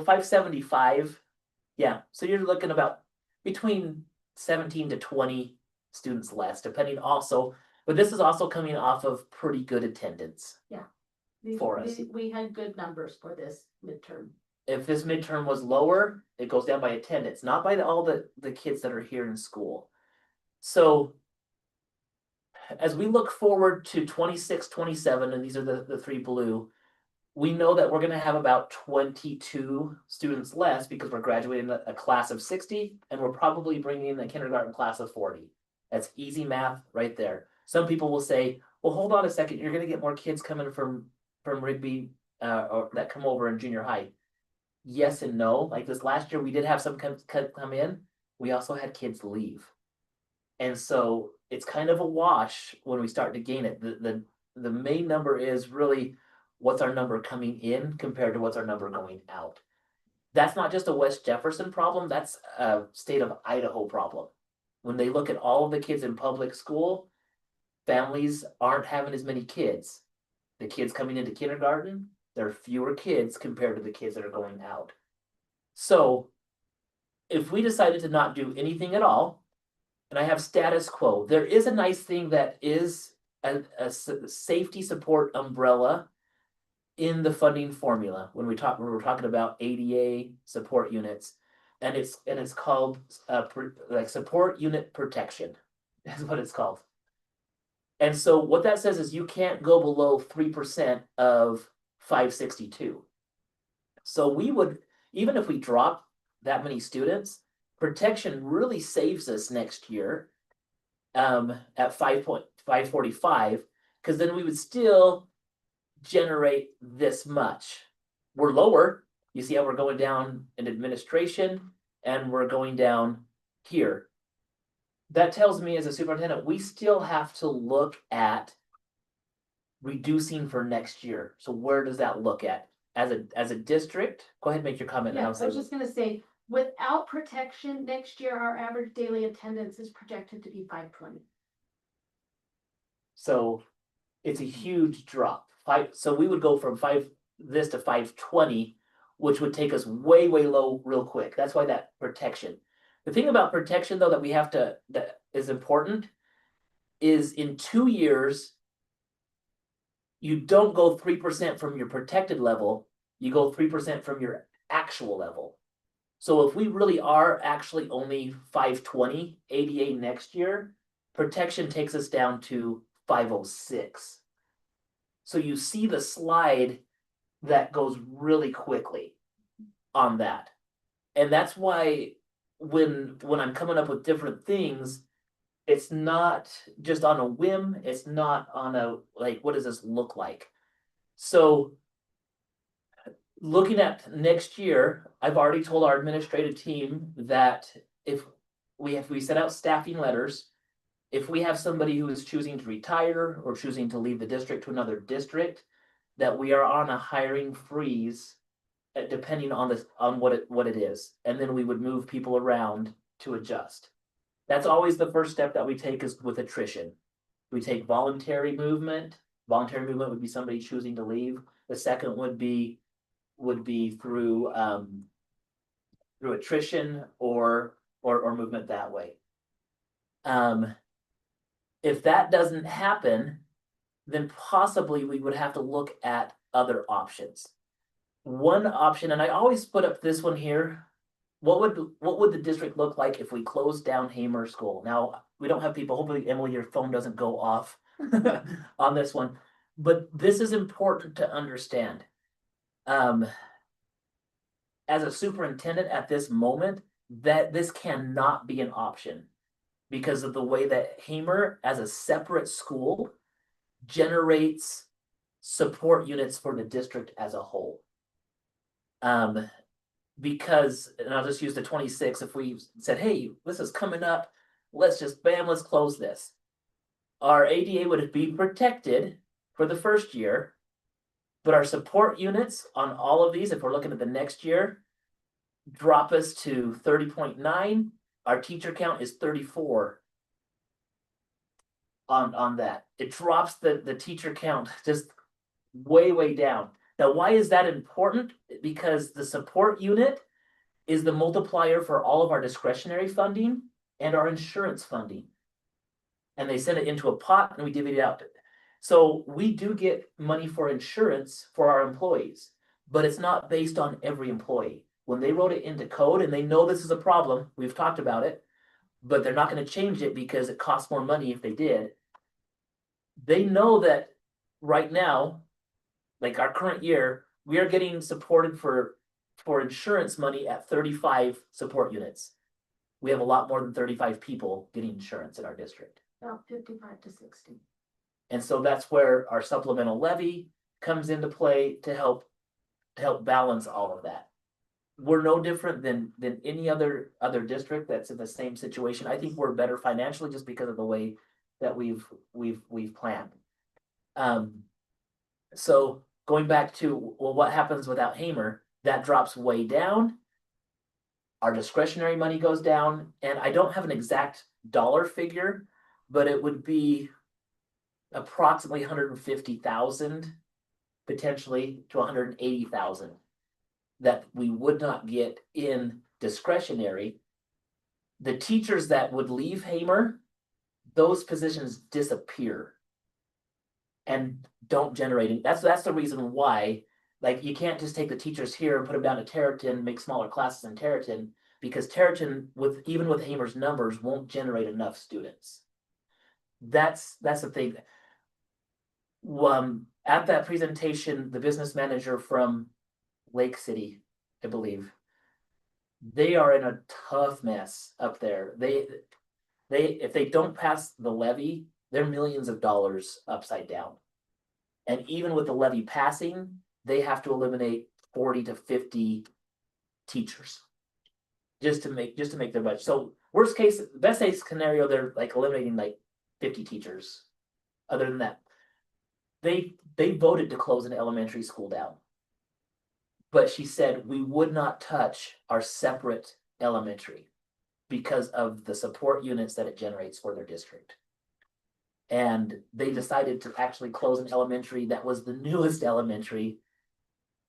575. Yeah, so you're looking about between 17 to 20 students less, depending also, but this is also coming off of pretty good attendance. For us. We had good numbers for this midterm. If this midterm was lower, it goes down by attendance, not by all the kids that are here in school. So as we look forward to 26, 27, and these are the three blue, we know that we're gonna have about 22 students less because we're graduating a class of 60, and we're probably bringing in a kindergarten class of 40. That's easy math right there. Some people will say, well, hold on a second, you're gonna get more kids coming from Rigby, or that come over in junior high. Yes and no. Like this last year, we did have some come in. We also had kids leave. And so it's kind of a wash when we start to gain it. The main number is really what's our number coming in compared to what's our number going out. That's not just a West Jefferson problem, that's a state of Idaho problem. When they look at all of the kids in public school, families aren't having as many kids. The kids coming into kindergarten, there are fewer kids compared to the kids that are going out. So if we decided to not do anything at all, and I have status quo, there is a nice thing that is a safety support umbrella in the funding formula when we're talking about ADA support units, and it's called like support unit protection. That's what it's called. And so what that says is you can't go below 3% of 562. So we would, even if we drop that many students, protection really saves us next year at 5.545, because then we would still generate this much. We're lower. You see how we're going down in administration and we're going down here. That tells me as a superintendent, we still have to look at reducing for next year. So where does that look at? As a district, go ahead and make your comment. Yeah, I was just gonna say, without protection, next year, our average daily attendance is projected to be 520. So it's a huge drop. So we would go from this to 520, which would take us way, way low real quick. That's why that protection. The thing about protection, though, that is important is in 2 years, you don't go 3% from your protected level, you go 3% from your actual level. So if we really are actually only 520 ADA next year, protection takes us down to 506. So you see the slide that goes really quickly on that. And that's why when I'm coming up with different things, it's not just on a whim, it's not on a like, what does this look like? So looking at next year, I've already told our administrative team that if we set out staffing letters, if we have somebody who is choosing to retire or choosing to leave the district to another district, that we are on a hiring freeze, depending on what it is, and then we would move people around to adjust. That's always the first step that we take is with attrition. We take voluntary movement. Voluntary movement would be somebody choosing to leave. The second would be through attrition or movement that way. If that doesn't happen, then possibly we would have to look at other options. One option, and I always put up this one here. What would the district look like if we closed down Hamer School? Now, we don't have people, hopefully, Emily, your phone doesn't go off on this one, but this is important to understand. As a superintendent at this moment, that this cannot be an option because of the way that Hamer, as a separate school, generates support units for the district as a whole. Because, and I'll just use the 26, if we said, hey, this is coming up, let's close this. Our ADA would be protected for the first year, but our support units on all of these, if we're looking at the next year, drop us to 30.9. Our teacher count is 34 on that. It drops the teacher count just way, way down. Now, why is that important? Because the support unit is the multiplier for all of our discretionary funding and our insurance funding. And they send it into a pot and we divvy it out. So we do get money for insurance for our employees, but it's not based on every employee. When they wrote it into code and they know this is a problem, we've talked about it, but they're not going to change it because it costs more money if they did. They know that right now, like our current year, we are getting supported for insurance money at 35 support units. We have a lot more than 35 people getting insurance in our district. About 55 to 60. And so that's where our supplemental levy comes into play to help balance all of that. We're no different than any other district that's in the same situation. I think we're better financially just because of the way that we've planned. So going back to, well, what happens without Hamer? That drops way down. Our discretionary money goes down, and I don't have an exact dollar figure, but it would be approximately 150,000, potentially to 180,000 that we would not get in discretionary. The teachers that would leave Hamer, those positions disappear and don't generate. That's the reason why, like, you can't just take the teachers here and put them down to Territon, make smaller classes in Territon, because Territon, even with Hamer's numbers, won't generate enough students. That's the thing. At that presentation, the business manager from Lake City, I believe, they are in a tough mess up there. They if they don't pass the levy, they're millions of dollars upside down. And even with the levy passing, they have to eliminate 40 to 50 teachers just to make their budget. So worst case, best case scenario, they're like eliminating like 50 teachers. Other than that, they voted to close an elementary school down. But she said we would not touch our separate elementary because of the support units that it generates for their district. And they decided to actually close an elementary that was the newest elementary,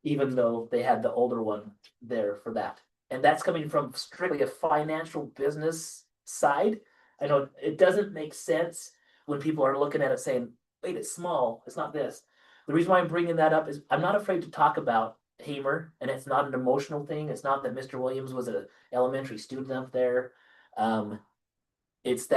even though they had the older one there for that. And that's coming from strictly a financial business side. I know it doesn't make sense when people are looking at it saying, wait, it's small, it's not this. The reason why I'm bringing that up is I'm not afraid to talk about Hamer, and it's not an emotional thing. It's not that Mr. Williams was an elementary student up there. It's that